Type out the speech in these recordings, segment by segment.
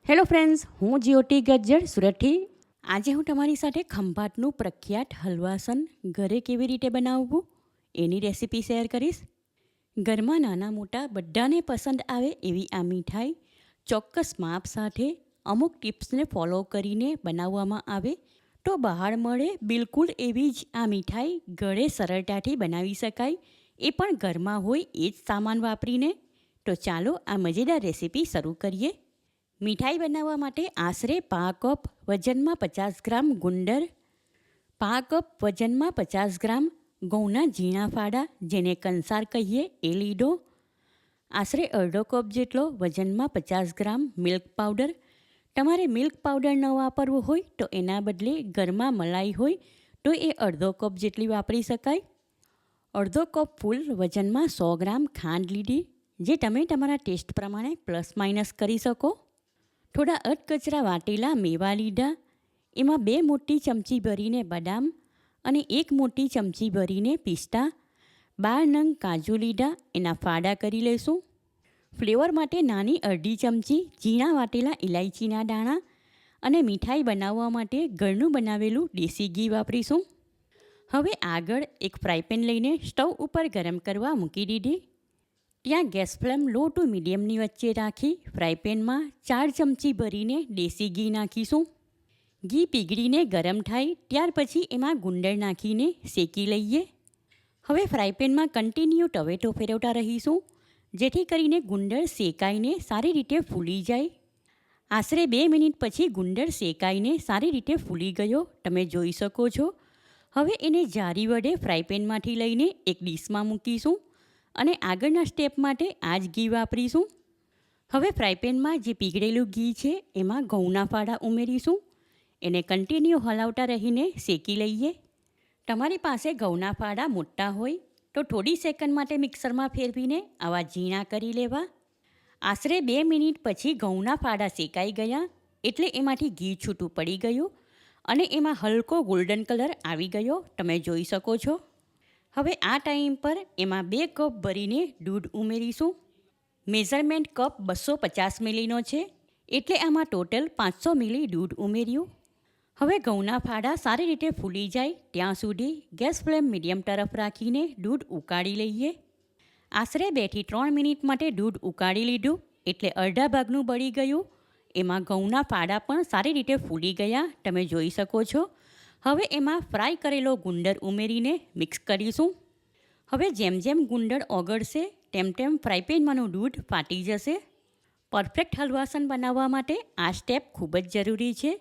Hello friends, હું જ્યોતિ ગજ્જર સુરતથી. આજે હું તમારી સાથે ખંભાતનું પ્રખ્યાત હલવાસન ઘરે કેવી રીતે બનાવવું એની રેસીપી શેર કરીશ. ઘરમાં નાના મોટા બધાને પસંદ આવે એવી આ મીઠાઈ ચોક્કસ માપ સાથે અમુક ટિપ્સને ફોલો કરીને બનાવવામાં આવે તો બહાર મળે બિલકુલ એવી જ આ મીઠાઈ ઘરે સરળતાથી બનાવી શકાય, એ પણ ઘરમાં હોય એ જ સામાન વાપરીને. તો ચાલો આ મજેદાર રેસીપી શરૂ કરીએ. મીઠાઈ બનાવવા માટે આશરે 5 કપ વજનમાં 50 ગ્રામ ગુંદર, 5 કપ વજનમાં 50 ગ્રામ ઘઉંના ઝીણા ફાડા જેને કંસાર કહીએ એ લીધો, આશરે અડધો કપ જેટલો વજનમાં 50 ગ્રામ મિલ્ક પાવડર. તમારે મિલ્ક પાવડર ન વાપરવું હોય તો એના બદલે ઘરમાં મલાઈ હોય તો એ અડધો કપ જેટલી વાપરી શકાય. અડધો કપ ફૂલ વજનમાં 100 ગ્રામ ખાંડ લીધી, જે તમે તમારા ટેસ્ટ પ્રમાણે પ્લસ માઇનસ કરી શકો. થોડા અધકચરા વાટેલા મેવા લીધા, એમાં 2 મોટી ચમચી ભરીને બદામ અને 1 મોટી ચમચી ભરીને પિસ્તા, 12 નંગ કાજુ લીધા, એના ફાડા કરી લઈશું. ફ્લેવર માટે નાની અડધી ચમચી ઝીણા વાટેલા ઇલાયચીના દાણા અને મીઠાઈ બનાવવા માટે ઘરનું બનાવેલું દેશી ઘી વાપરીશું. હવે આગળ એક ફ્રાયપેન લઈને સ્ટવ ઉપર ગરમ કરવા મૂકી દીધી. ત્યાં ગેસ ફ્લેમ લો ટુ મીડિયમની વચ્ચે રાખી ફ્રાયપેનમાં 4 ચમચી ભરીને દેશી ઘી નાખીશું. ઘી પીગળીને ગરમ થાય ત્યાર પછી એમાં ગુંદર નાખીને શેકી લઈએ. હવે ફ્રાયપેનમાં કન્ટિન્યુ ટવેટો ફેરવતા રહીશું, જેથી કરીને ગુંદર શેકાઈને સારી રીતે ફૂલી જાય. આશરે 2 મિનિટ પછી ગુંદર શેકાઈને સારી રીતે ફૂલી ગયો તમે જોઈ શકો છો. હવે એને જારી વડે ફ્રાયપેનમાંથી લઈને એક ડીશમાં મૂકીશું અને આગળના સ્ટેપ માટે આ જ ઘી વાપરીશું. હવે ફ્રાયપેનમાં જે પીગળેલું ઘી છે એમાં ઘઉંના ફાડા ઉમેરીશું. એને કન્ટિન્યુ હલાવતા રહીને શેકી લઈએ. તમારી પાસે ઘઉંના ફાડા મોટા હોય તો થોડી સેકન્ડ માટે મિક્સરમાં ફેરવીને આવા ઝીણા કરી લેવા. આશરે 2 મિનિટ પછી ઘઉંના ફાડા શેકાઈ ગયા એટલે એમાંથી ઘી છૂટું પડી ગયું અને એમાં હલકો ગોલ્ડન કલર આવી ગયો તમે જોઈ શકો છો. હવે આ ટાઈમ પર એમાં 2 કપ ભરીને દૂધ ઉમેરીશું. મેઝરમેન્ટ કપ 250 મિલીનો છે એટલે આમાં ટોટલ 500 મિલી દૂધ ઉમેર્યું. હવે ઘઉંના ફાડા સારી રીતે ફૂલી જાય ત્યાં સુધી ગેસ ફ્લેમ મીડિયમ તરફ રાખીને દૂધ ઉકાળી લઈએ. આશરે 2 થી 3 મિનિટ માટે દૂધ ઉકાળી લીધું એટલે અડધા ભાગનું બળી ગયું. એમાં ઘઉંના ફાડા પણ સારી રીતે ફૂલી ગયા તમે જોઈ શકો છો. હવે એમાં ફ્રાય કરેલો ગુંદર ઉમેરીને મિક્સ કરીશું. હવે જેમ જેમ ગુંદર ઓગળશે તેમ તેમ ફ્રાયપેનમાંનું દૂધ ફાટી જશે. પરફેક્ટ હલવાસન બનાવવા માટે આ સ્ટેપ ખૂબ જ જરૂરી છે.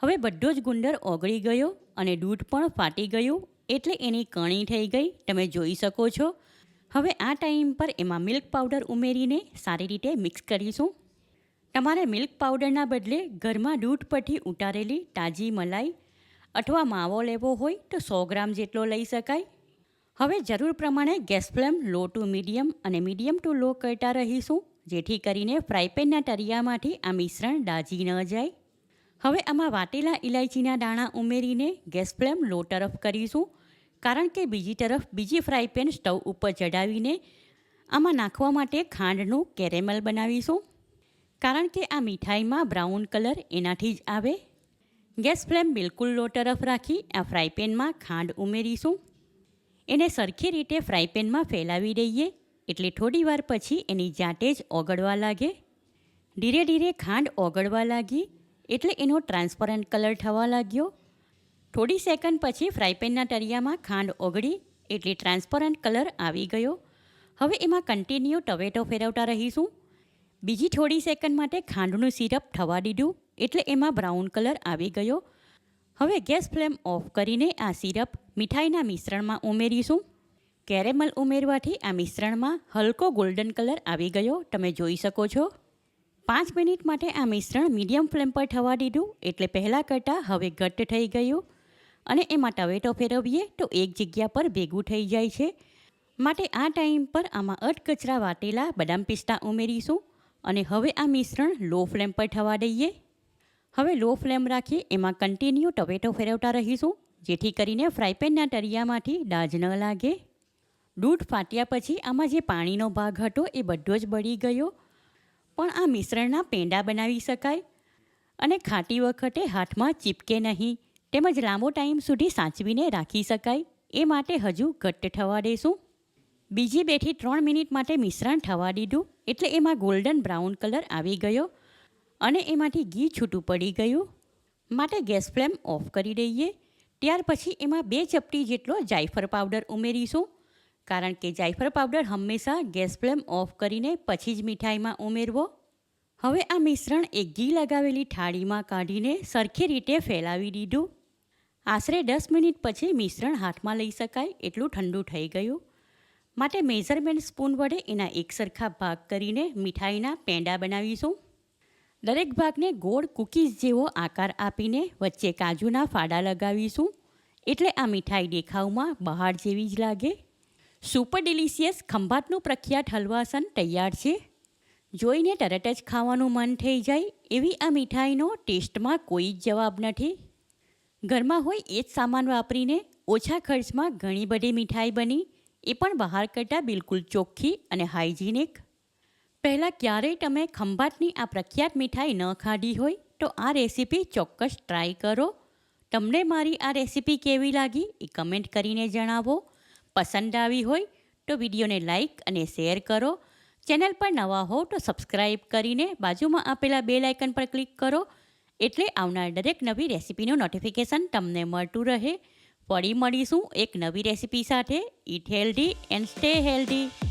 હવે બધો જ ગુંદર ઓગળી ગયો અને દૂધ પણ ફાટી ગયું એટલે એની કણી થઈ ગઈ તમે જોઈ શકો છો. હવે આ ટાઈમ પર એમાં મિલ્ક પાવડર ઉમેરીને સારી રીતે મિક્સ કરીશું. તમારે મિલ્ક પાવડરના બદલે ઘરમાં દૂધ પરથી ઉતારેલી તાજી મલાઈ અથવા માવો લેવો હોય તો 100 ગ્રામ જેટલો લઈ શકાય. હવે જરૂર પ્રમાણે gas flame law to medium અને મીડિયમ ટુ લો કરતા રહીશું, જેથી કરીને ફ્રાયપેનના તળિયામાંથી આ મિશ્રણ દાજી ન જાય. હવે આમાં વાટેલા ઇલાયચીના દાણા ઉમેરીને ગેસ ફ્લેમ લો તરફ કરીશું, કારણ કે બીજી તરફ બીજી ફ્રાયપેન સ્ટવ ઉપર ચડાવીને આમાં નાખવા માટે ખાંડનું કેરેમલ બનાવીશું, કારણ કે આ મીઠાઈમાં બ્રાઉન કલર એનાથી જ આવે. ગેસ ફ્લેમ બિલકુલ લો તરફ રાખી આ ફ્રાયપેનમાં ખાંડ ઉમેરીશું. એને સરખી રીતે ફ્રાયપેનમાં ફેલાવી દઈએ એટલે થોડી વાર પછી એની જાતે જ ઓગળવા લાગે. ધીરે ધીરે ખાંડ ઓગળવા લાગી એટલે એનો ટ્રાન્સપરન્ટ કલર થવા લાગ્યો. થોડી સેકન્ડ પછી ફ્રાયપેનના તળિયામાં ખાંડ ઓગળી એટલે ટ્રાન્સપરન્ટ કલર આવી ગયો. હવે એમાં કન્ટિન્યુ ટવેટો ફેરવતા રહીશું. બીજી થોડી સેકન્ડ માટે ખાંડનું સિરપ થવા દીધું એટલે એમાં બ્રાઉન કલર આવી ગયો. હવે ગેસ ફ્લેમ ઓફ કરીને આ સિરપ મીઠાઈના મિશ્રણમાં ઉમેરીશું. કેરેમલ ઉમેરવાથી આ મિશ્રણમાં હલકો ગોલ્ડન કલર આવી ગયો તમે જોઈ શકો છો. 5 મિનિટ માટે આ મિશ્રણ મીડિયમ ફ્લેમ પર થવા દીધું એટલે પહેલાં કરતાં હવે ઘટ્ટ થઈ ગયું અને એમાં ટવેટો ફેરવીએ તો એક જગ્યા પર ભેગું થઈ જાય છે. માટે આ ટાઈમ પર આમાં અધકચરા વાટેલા બદામ પિસ્તા ઉમેરીશું અને હવે આ મિશ્રણ લો ફ્લેમ પર થવા દઈએ. હવે લો ફ્લેમ રાખી એમાં કન્ટિન્યુ ટવેટો ફેરવતા રહીશું, જેથી કરીને ફ્રાયપેનના તળિયામાંથી દાજ ન લાગે. દૂધ ફાટ્યા પછી આમાં જે પાણીનો ભાગ હતો એ બધો જ બળી ગયો. પણ આ મિશ્રણના પેંડા બનાવી શકાય. અને ખાતી વખતે હાથમાં ચીપકે નહીં, તેમજ લાંબો ટાઈમ સુધી સાચવીને રાખી શકાય એ માટે હજુ ઘટ્ટ થવા દેશું. બીજી 2 થી 3 મિનિટ માટે મિશ્રણ થવા દીધું એટલે એમાં ગોલ્ડન બ્રાઉન કલર આવી ગયો અને એમાંથી ઘી છૂટું પડી ગયું. માટે ગેસ ફ્લેમ ઓફ કરી દઈએ. ત્યાર પછી એમાં 2 ચપટી જેટલો જાયફળ પાવડર ઉમેરીશું, કારણ કે જાયફળ પાવડર હંમેશા ગેસ ફ્લેમ ઓફ કરીને પછી જ મીઠાઈમાં ઉમેરવો. હવે આ મિશ્રણ એક ઘી લગાવેલી થાળીમાં કાઢીને સરખી રીતે ફેલાવી દીધું. આશરે 10 મિનિટ પછી મિશ્રણ હાથમાં લઈ શકાય એટલું ઠંડુ થઈ ગયું. માટે મેઝરમેન્ટ સ્પૂન વડે એના એકસરખા ભાગ કરીને મીઠાઈના પેંડા બનાવીશું. દરેક ભાગને ગોળ કૂકીઝ જેવો આકાર આપીને વચ્ચે કાજુના ફાડા લગાવીશું, એટલે આ મીઠાઈ દેખાવમાં બહાર જેવી જ લાગે. સુપર ડિલિશિયસ ખંભાતનું પ્રખ્યાત હલવાસન તૈયાર છે. જોઈને તરત જ ખાવાનું મન થઈ જાય એવી આ મીઠાઈનો ટેસ્ટમાં કોઈ જ જવાબ નથી. ઘરમાં હોય એ જ સામાન વાપરીને ઓછા ખર્ચમાં ઘણી બધી મીઠાઈ બની, એ પણ બહાર કરતાં બિલકુલ ચોખ્ખી અને હાઇજીનિક. પહેલાં ક્યારેય તમે ખંભાતની આ પ્રખ્યાત મીઠાઈ ન ખાધી હોય તો આ રેસીપી ચોક્કસ ટ્રાય કરો. તમને મારી આ રેસીપી કેવી લાગી એ કમેન્ટ કરીને જણાવો. પસંદ આવી હોય તો વિડીયોને લાઈક અને શેર કરો. ચેનલ પર નવા હો તો સબસ્ક્રાઈબ કરીને બાજુમાં આપેલા બેલ આઇકન પર ક્લિક કરો, એટલે આવનાર દરેક નવી રેસીપીનું નોટિફિકેશન તમને મળતું રહે. ફરી મળીશું એક નવી રેસીપી સાથે. Eat healthy and stay healthy.